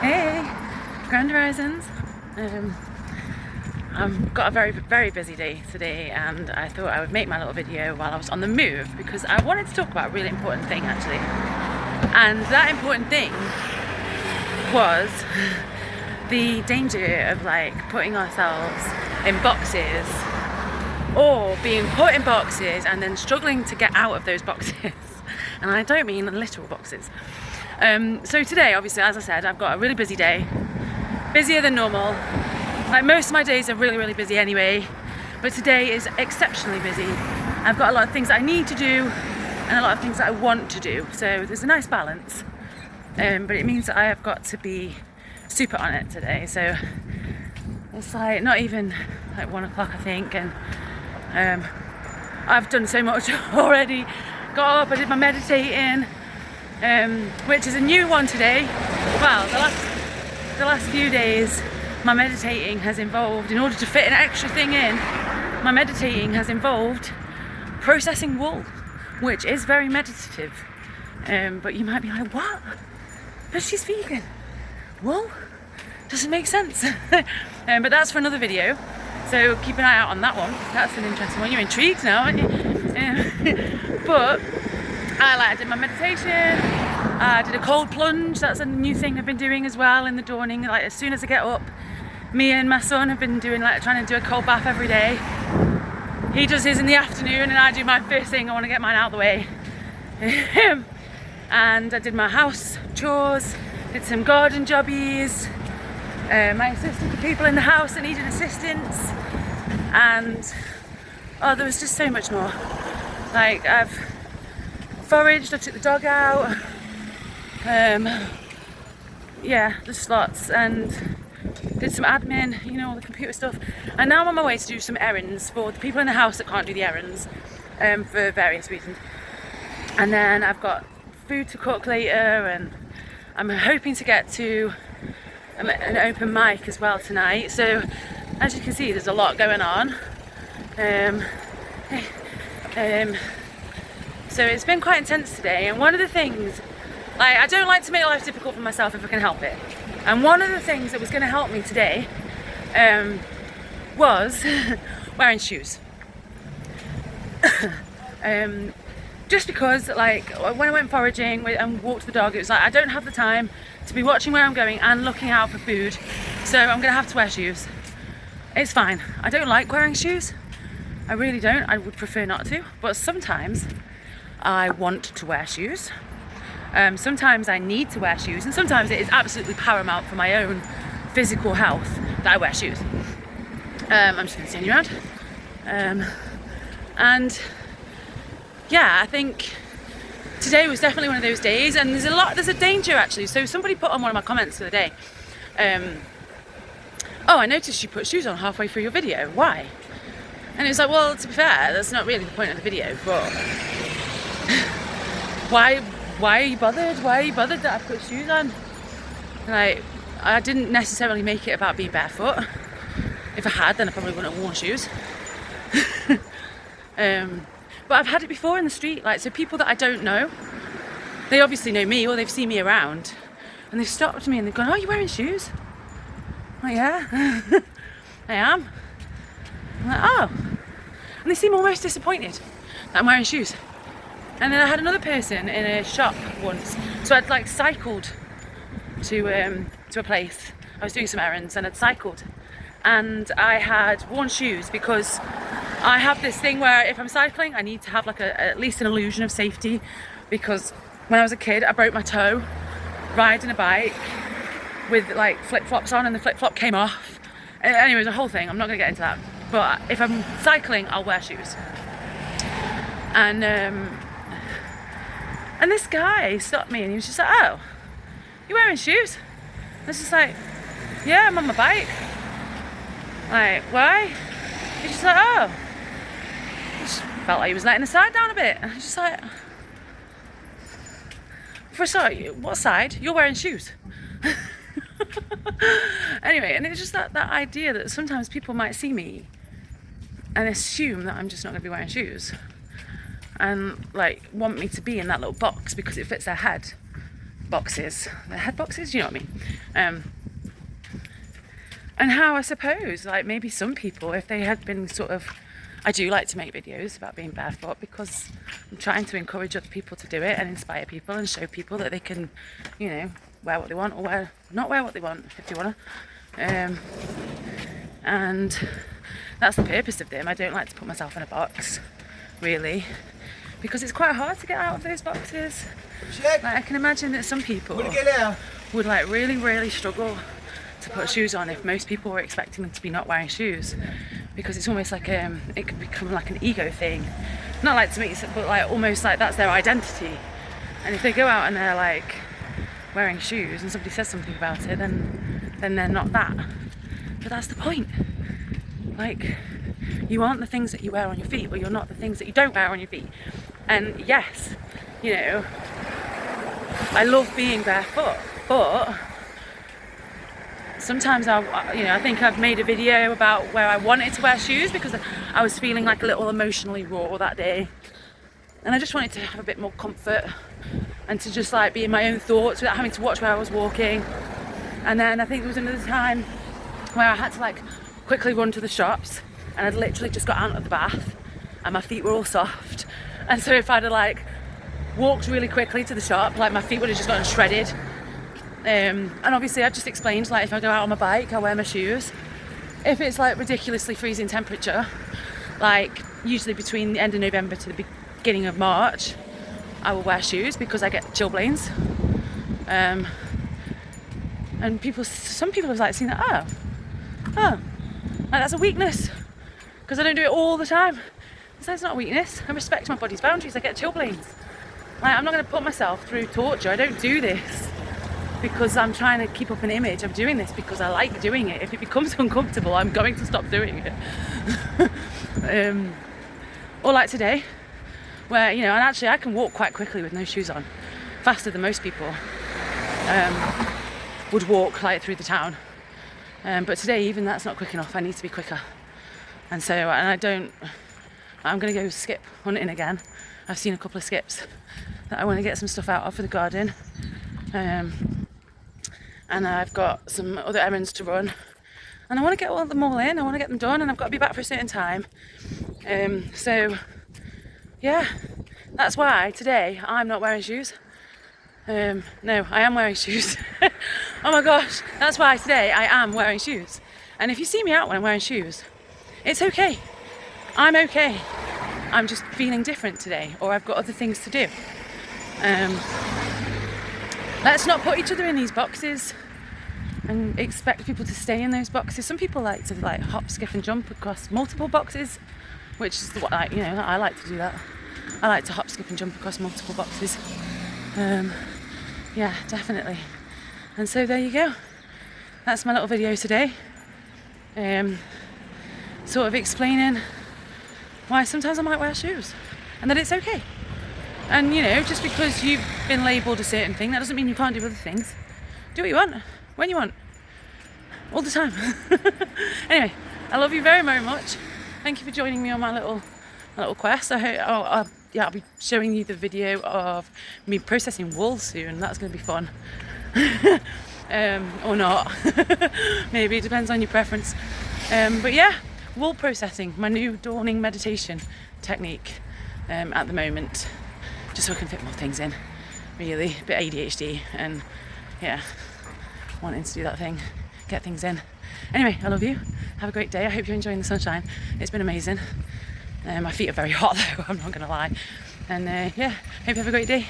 Hey, Grand Horizons. I've got a very, very busy day today, and I thought I would make my little video while I was on the move because I wanted to talk about a really important thing actually. And that important thing was the danger of like putting ourselves in boxes or being put in boxes and then struggling to get out of those boxes. And I don't mean literal boxes. So today, obviously, as I said, I've got a really busy day, busier than normal. Like most of my days are really, really busy anyway, but today is exceptionally busy. I've got a lot of things that I need to do and a lot of things that I want to do. So there's a nice balance, but it means that I have got to be super on it today. So it's like not even like 1 o'clock, I think, and I've done so much already. Got up, I did my meditating, which is a new one today. Well, the last few days my meditating has involved, in order to fit an extra thing in, my meditating has involved processing wool, which is very meditative. But you might be like, what? But she's vegan. Wool? Doesn't make sense. But that's for another video, so keep an eye out on that one. That's an interesting one. You're intrigued now, aren't you? But I did my meditation. I did a cold plunge. That's a new thing I've been doing as well in the dawning. Like as soon as I get up, me and my son have been doing trying to do a cold bath every day. He does his in the afternoon and I do my first thing. I want to get mine out of the way. And I did my house chores, did some garden jobbies. I assisted the people in the house that needed assistance, and there was just so much more. Like I've foraged, I took the dog out, yeah, just lots, and did some admin, you know, all the computer stuff. And now I'm on my way to do some errands for the people in the house that can't do the errands for various reasons. And then I've got food to cook later, and I'm hoping to get to an open mic as well tonight. So as you can see, there's a lot going on. So it's been quite intense today, and one of the things, like, I don't like to make life difficult for myself if I can help it. And one of the things that was going to help me today was wearing shoes. Just because, like, when I went foraging and walked the dog, it was like I don't have the time to be watching where I'm going and looking out for food, so I'm gonna have to wear shoes. It's fine. I don't like wearing shoes. I really don't. I would prefer not to, but sometimes I want to wear shoes. Sometimes I need to wear shoes, and sometimes it is absolutely paramount for my own physical health that I wear shoes. I'm just gonna send you around. And yeah, I think today was definitely one of those days, and there's a danger actually. So somebody put on one of my comments the other day, oh, I noticed you put shoes on halfway through your video, why? And it was like, well, to be fair, that's not really the point of the video, but why are you bothered? Why are you bothered that I put shoes on? Like, I didn't necessarily make it about being barefoot. If I had, then I probably wouldn't have worn shoes. But I've had it before in the street, like, so people that I don't know, they obviously know me or they've seen me around, and they've stopped me and they've gone, oh, you're wearing shoes? I'm like, yeah, I am. I'm like, oh. And they seem almost disappointed that I'm wearing shoes. And then I had another person in a shop once, so I'd like cycled to a place. I was doing some errands and I'd cycled, and I had worn shoes because I have this thing where if I'm cycling, I need to have like at least an illusion of safety, because when I was a kid, I broke my toe riding a bike with like flip-flops on, and the flip-flop came off. Anyways, a whole thing. I'm not gonna get into that. But if I'm cycling, I'll wear shoes. And this guy stopped me and he was just like, oh, you wearing shoes? I was just like, yeah, I'm on my bike. Like, why? He's just like, oh. I just felt like he was letting the side down a bit. And I was just like, for a start, what side? You're wearing shoes. Anyway, and it's just that idea that sometimes people might see me and assume that I'm just not going to be wearing shoes, and like want me to be in that little box because it fits their head. boxes, the head boxes, you know what I mean? And how I suppose, like, maybe some people, if they had been sort of, I do like to make videos about being barefoot because I'm trying to encourage other people to do it and inspire people and show people that they can, you know, wear what they want or not wear what they want if you want to. And that's the purpose of them. I don't like to put myself in a box, really, because it's quite hard to get out of those boxes. Like, I can imagine that some people would like really struggle to put shoes on if most people were expecting them to be not wearing shoes, because it's almost like it could become like an ego thing, not like to me, but like almost like that's their identity. And if they go out and they're like wearing shoes and somebody says something about it, then they're not that. But that's the point. Like, you aren't the things that you wear on your feet, but you're not the things that you don't wear on your feet. And yes, you know, I love being barefoot, but sometimes I think I've made a video about where I wanted to wear shoes because I was feeling like a little emotionally raw that day, and I just wanted to have a bit more comfort and to just like be in my own thoughts without having to watch where I was walking. And then I think there was another time where I had to like quickly run to the shops, and I'd literally just got out of the bath and my feet were all soft, and so if I'd have like walked really quickly to the shop, like my feet would have just gotten shredded. And obviously I just explained, like, if I go out on my bike, I wear my shoes. If it's like ridiculously freezing temperature, like usually between the end of November to the beginning of March, I will wear shoes because I get chilblains. And some people have like seen that, like that's a weakness because I don't do it all the time. So it's not a weakness. I respect my body's boundaries. I get chilblains. Like, I'm not going to put myself through torture. I don't do this because I'm trying to keep up an image. I'm doing this because I like doing it. If it becomes uncomfortable, I'm going to stop doing it. Or like today, where, you know, and actually I can walk quite quickly with no shoes on, faster than most people would walk like through the town. But today, even that's not quick enough. I need to be quicker. And so, I'm going to go skip hunting again. I've seen a couple of skips that I want to get some stuff out of for the garden. And I've got some other errands to run. And I want to get them all in. I want to get them done, and I've got to be back for a certain time. So, yeah, that's why today I'm not wearing shoes. No, I am wearing shoes. Oh my gosh, that's why today I am wearing shoes. And if you see me out when I'm wearing shoes, it's okay. I'm okay. I'm just feeling different today, or I've got other things to do. Let's not put each other in these boxes and expect people to stay in those boxes. Some people like to like hop, skip and jump across multiple boxes, which is what I like to do that. I like to hop, skip and jump across multiple boxes. Yeah, definitely. And so there you go. That's my little video today. Sort of explaining why sometimes I might wear shoes and that it's okay. And you know, just because you've been labelled a certain thing, that doesn't mean you can't do other things. Do what you want, when you want, all the time. Anyway, I love you very, very much. Thank you for joining me on my little quest. I hope I'll be showing you the video of me processing wool soon. That's going to be fun. Or not. Maybe, it depends on your preference. But yeah, wool processing, my new dawning meditation technique at the moment, just so I can fit more things in, really. A bit ADHD and yeah, wanting to do that thing, get things in. Anyway, I love you. Have a great day. I hope you're enjoying the sunshine. It's been amazing. My feet are very hot though, I'm not going to lie. And yeah, hope you have a great day.